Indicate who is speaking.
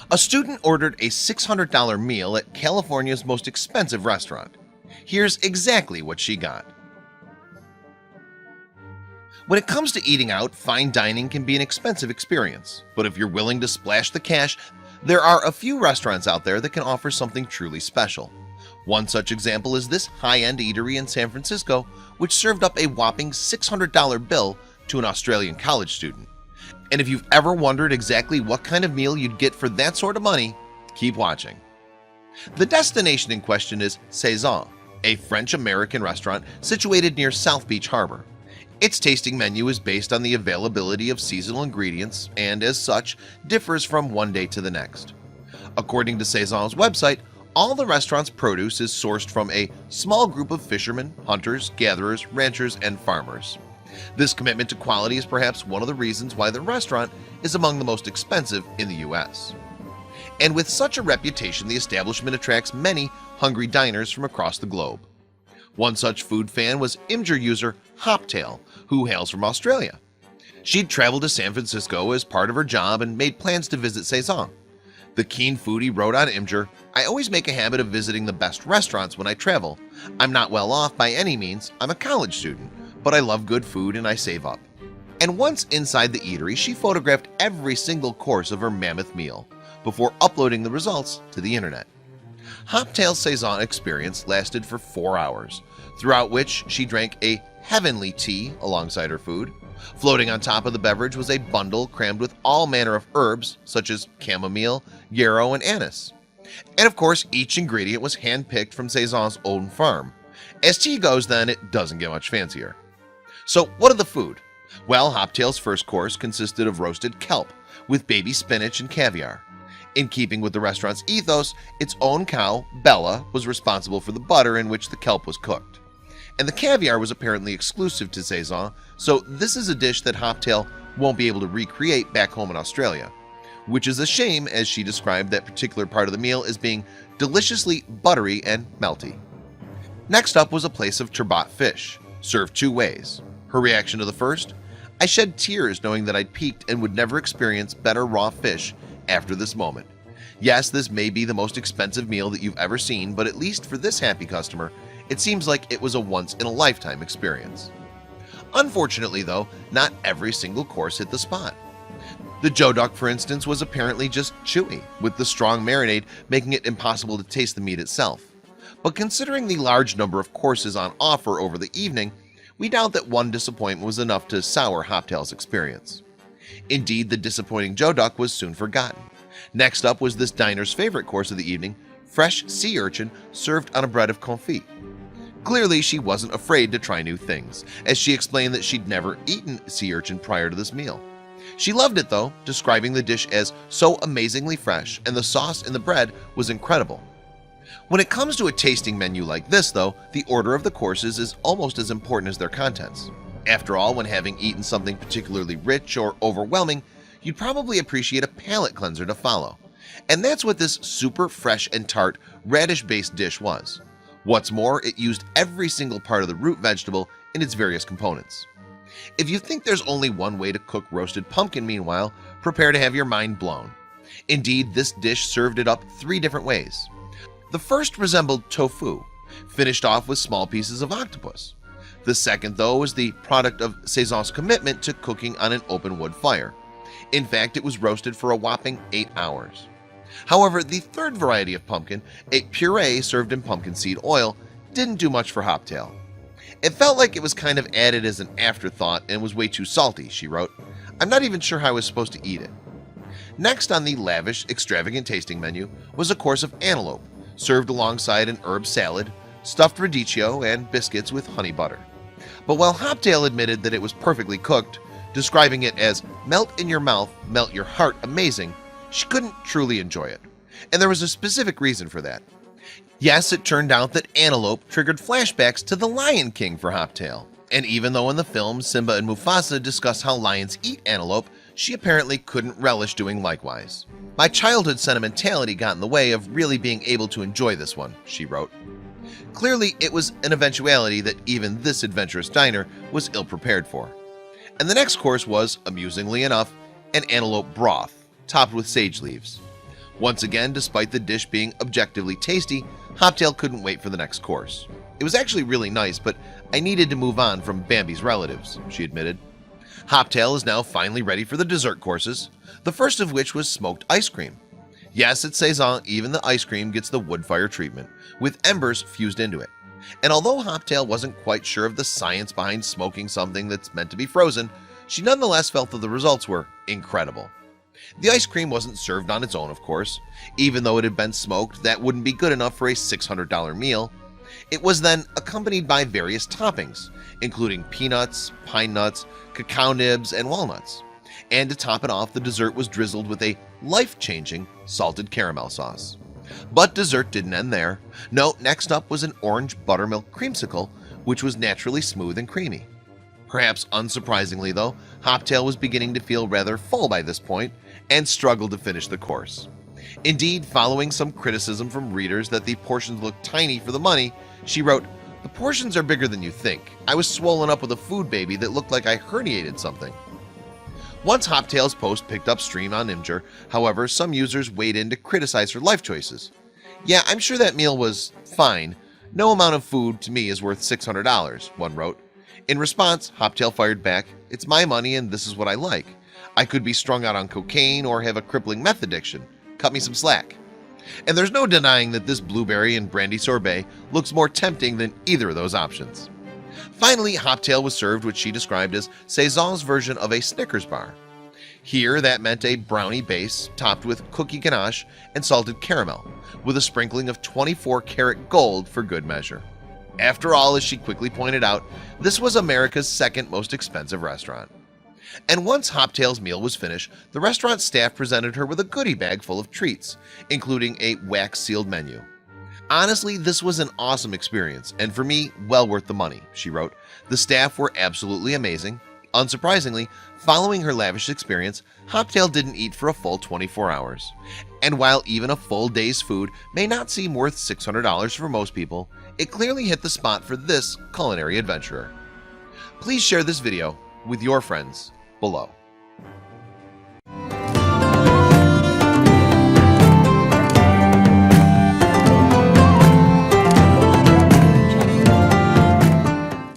Speaker 1: A student ordered a $600 meal at California's most expensive restaurant. Here's exactly what she got. When it comes to eating out, fine dining can be an expensive experience, but if you're willing to splash the cash, there are a few restaurants out there that can offer something truly special. One such example is this high-end eatery in San Francisco, which served up a whopping $600 bill to an Australian college student. And if you've ever wondered exactly what kind of meal you'd get for that sort of money, keep watching. The destination in question is Saison, a French-American restaurant situated near South Beach Harbor. Its tasting menu is based on the availability of seasonal ingredients and, as such, differs from one day to the next. According to Saison's website, all the restaurant's produce is sourced from a small group of fishermen, hunters, gatherers, ranchers, and farmers. This commitment to quality is perhaps one of the reasons why the restaurant is among the most expensive in the US. And with such a reputation, the establishment attracts many hungry diners from across the globe. One such food fan was Imgur user Hoptail, who hails from Australia. She'd traveled to San Francisco as part of her job and made plans to visit Saison. The keen foodie wrote on Imgur, "I always make a habit of visiting the best restaurants when I travel. I'm not well off by any means, I'm a college student, but I love good food and I save up." And once inside the eatery, she photographed every single course of her mammoth meal before uploading the results to the internet. Hoptail's Saison experience lasted for 4 hours, throughout which she drank a heavenly tea alongside her food. Floating on top of the beverage was a bundle crammed with all manner of herbs such as chamomile, yarrow, and anise. And of course, each ingredient was hand-picked from Saison's own farm. As tea goes, then, it doesn't get much fancier. So what of the food? Well, Hoptail's first course consisted of roasted kelp with baby spinach and caviar. In keeping with the restaurant's ethos, its own cow, Bella, was responsible for the butter in which the kelp was cooked. And the caviar was apparently exclusive to Saison, so this is a dish that Hoptail won't be able to recreate back home in Australia, which is a shame, as she described that particular part of the meal as being deliciously buttery and melty. Next up was a place of turbot fish, served 2 ways. Her reaction to the first: "I shed tears knowing that I'd peaked and would never experience better raw fish after this moment. Yes, this may be the most expensive meal that you've ever seen, but at least for this happy customer, it seems like it was a once-in-a-lifetime experience." Unfortunately, though, not every single course hit the spot. The Joe Duck, for instance, was apparently just chewy, with the strong marinade making it impossible to taste the meat itself. But considering the large number of courses on offer over the evening, we doubt that one disappointment was enough to sour Hoptail's experience. Indeed, the disappointing Joe Duck was soon forgotten. Next up was this diner's favorite course of the evening, fresh sea urchin served on a bread of confit. Clearly, she wasn't afraid to try new things, as she explained that she'd never eaten sea urchin prior to this meal. She loved it though, describing the dish as so amazingly fresh, and the sauce in the bread was incredible. When it comes to a tasting menu like this though, the order of the courses is almost as important as their contents. After all, when having eaten something particularly rich or overwhelming, you'd probably appreciate a palate cleanser to follow. And that's what this super fresh and tart radish-based dish was. What's more, it used every single part of the root vegetable in its various components. If you think there's only one way to cook roasted pumpkin, meanwhile, prepare to have your mind blown. Indeed, this dish served it up 3 different ways. The first resembled tofu, finished off with small pieces of octopus. The second, though, was the product of Saison's commitment to cooking on an open wood fire. In fact, it was roasted for a whopping 8 hours. However, the third variety of pumpkin, a puree served in pumpkin seed oil, didn't do much for Hoptail. "It felt like it was kind of added as an afterthought and was way too salty," she wrote. "I'm not even sure how I was supposed to eat it." Next on the lavish, extravagant tasting menu was a course of antelope, served alongside an herb salad, stuffed radicchio, and biscuits with honey butter. But while Hoptail admitted that it was perfectly cooked, describing it as melt in your mouth, melt your heart amazing, she couldn't truly enjoy it. And there was a specific reason for that. Yes, it turned out that antelope triggered flashbacks to The Lion King for Hoptail. And even though in the film Simba and Mufasa discuss how lions eat antelope, she apparently couldn't relish doing likewise. "My childhood sentimentality got in the way of really being able to enjoy this one," she wrote. Clearly, it was an eventuality that even this adventurous diner was ill-prepared for. And the next course was, amusingly enough, an antelope broth, topped with sage leaves. Once again, despite the dish being objectively tasty, Hoptail couldn't wait for the next course. It was actually really nice, but I needed to move on from Bambi's relatives, she admitted. Hoptail is now finally ready for the dessert courses, the first of which was smoked ice cream. Yes, at Saison, even the ice cream gets the wood fire treatment, with embers fused into it. And although Hoptail wasn't quite sure of the science behind smoking something that's meant to be frozen, she nonetheless felt that the results were incredible. The ice cream wasn't served on its own, of course. Even though it had been smoked, that wouldn't be good enough for a $600 meal. It was then accompanied by various toppings, including peanuts, pine nuts, cacao nibs, and walnuts. And to top it off, the dessert was drizzled with a life-changing salted caramel sauce. But dessert didn't end there. No, next up was an orange buttermilk creamsicle, which was naturally smooth and creamy. Perhaps unsurprisingly though, Hoptail was beginning to feel rather full by this point and struggled to finish the course. Indeed, following some criticism from readers that the portions looked tiny for the money, she wrote, "The portions are bigger than you think. I was swollen up with a food baby that looked like I herniated something." Once Hoptail's post picked up steam on Imgur, however, some users weighed in to criticize her life choices. "Yeah, I'm sure that meal was fine. No amount of food to me is worth $600, one wrote. In response, Hoptail fired back, "It's my money and this is what I like. I could be strung out on cocaine or have a crippling meth addiction. Cut me some slack." And there's no denying that this blueberry and brandy sorbet looks more tempting than either of those options. Finally, Hoptail was served what she described as Saison's version of a Snickers bar. Here, that meant a brownie base topped with cookie ganache and salted caramel, with a sprinkling of 24-karat gold for good measure. After all, as she quickly pointed out, this was America's second most expensive restaurant. And once Hoptail's meal was finished, the restaurant staff presented her with a goodie bag full of treats, including a wax-sealed menu. "Honestly, this was an awesome experience, and for me, well worth the money," she wrote. "The staff were absolutely amazing." Unsurprisingly, following her lavish experience, Hoptail didn't eat for a full 24 hours. And while even a full day's food may not seem worth $600 for most people, it clearly hit the spot for this culinary adventurer. Please share this video with your friends below.